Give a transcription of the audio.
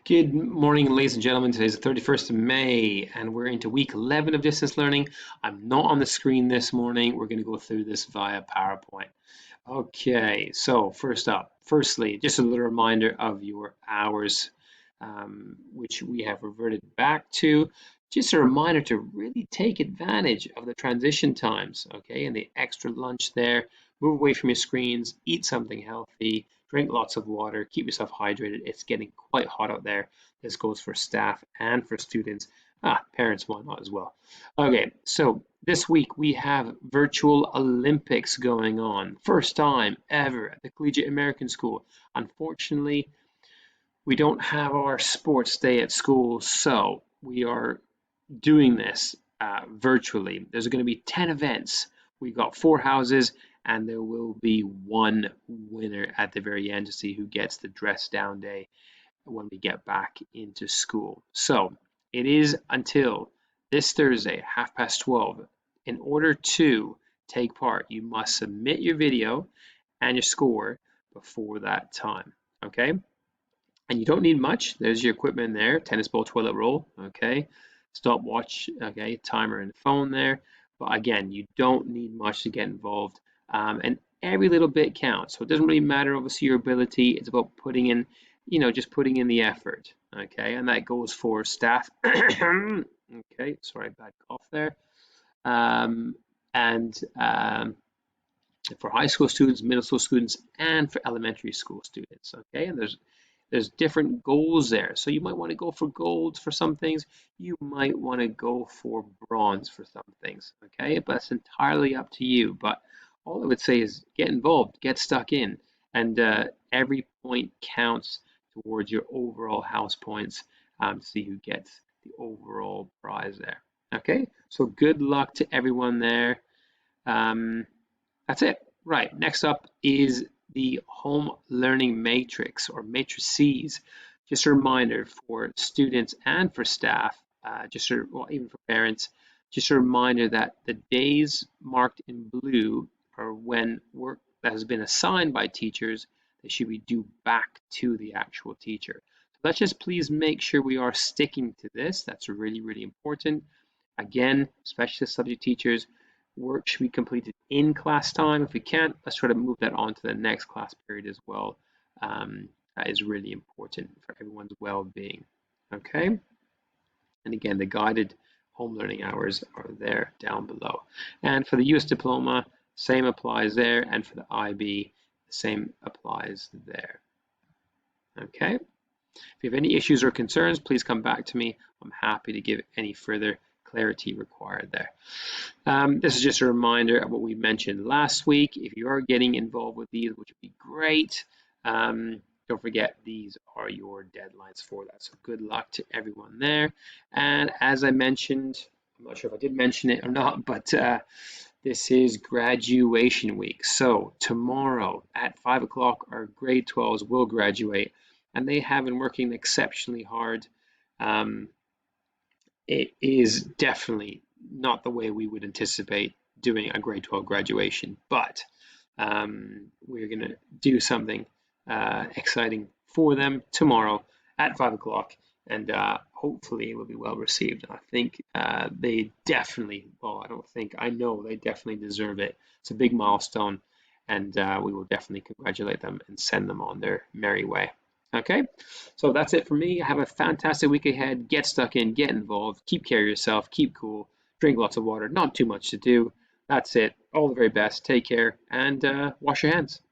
Good morning, ladies and gentlemen. Today's the 31st of May, and we're into week 11 of distance learning. I'm not on the screen this morning. We're going to go through this via PowerPoint. Okay, so firstly, just a little reminder of your hours, which we have reverted back to. Just a reminder to really take advantage of the transition times, okay, and the extra lunch there. Move away from your screens, eat something healthy, drink lots of water, keep yourself hydrated. It's getting quite hot out there. This goes for staff and for students. Parents, why not as well? Okay, so this week we have virtual Olympics going on. First time ever at the Collegiate American School. Unfortunately, we don't have our sports day at school, so we are doing this virtually. There's going to be 10 events. We've got 4 houses, and there will be one winner at the very end to see who gets the dress down day when we get back into school. So it is until this Thursday, 12:30. In order to take part, you must submit your video and your score before that time, okay? And you don't need much. There's your equipment there, tennis ball, toilet roll, okay? Stopwatch, okay, timer and phone there. But again, you don't need much to get involved. And every little bit counts. So it doesn't really matter, obviously, your ability. It's about putting in, just putting in the effort, okay? And that goes for staff. Okay, sorry, bad cough there. And for high school students, middle school students, and for elementary school students, okay? And there's different goals there. So you might want to go for gold for some things. You might want to go for bronze for some things, okay? But it's entirely up to you. But all I would say is get involved, get stuck in, and every point counts towards your overall house points to see who gets the overall prize there, okay? So good luck to everyone there. That's it. Right, next up is the home learning matrix or matrices. Just a reminder for students and for staff, even for parents, just a reminder that the days marked in blue are when work that has been assigned by teachers, they should be due back to the actual teacher. So let's just please make sure we are sticking to this. That's really, really important. Again, specialist subject teachers, work should be completed in class time. If we can't, let's try to move that on to the next class period as well. That is really important for everyone's well-being, okay? And again, the guided home learning hours are there down below. And for the US diploma, same applies there, and for the IB, the same applies there, okay? If you have any issues or concerns, please come back to me. I'm happy to give any further clarity required there. This is just a reminder of what we mentioned last week. If you are getting involved with these, which would be great, don't forget these are your deadlines for that. So good luck to everyone there. And as I mentioned, I'm not sure if I did mention it or not, but this is graduation week. So tomorrow at 5 o'clock, our grade 12s will graduate, and they have been working exceptionally hard. It is definitely not the way we would anticipate doing a grade 12 graduation, but we're going to do something exciting for them tomorrow at 5 o'clock, and hopefully it will be well received. I think they definitely, I know they definitely deserve it. It's a big milestone, and we will definitely congratulate them and send them on their merry way. Okay, so that's it for me. Have a fantastic week ahead. Get stuck in, get involved, keep care of yourself, keep cool, drink lots of water, not too much to do. That's it. All the very best. Take care and wash your hands.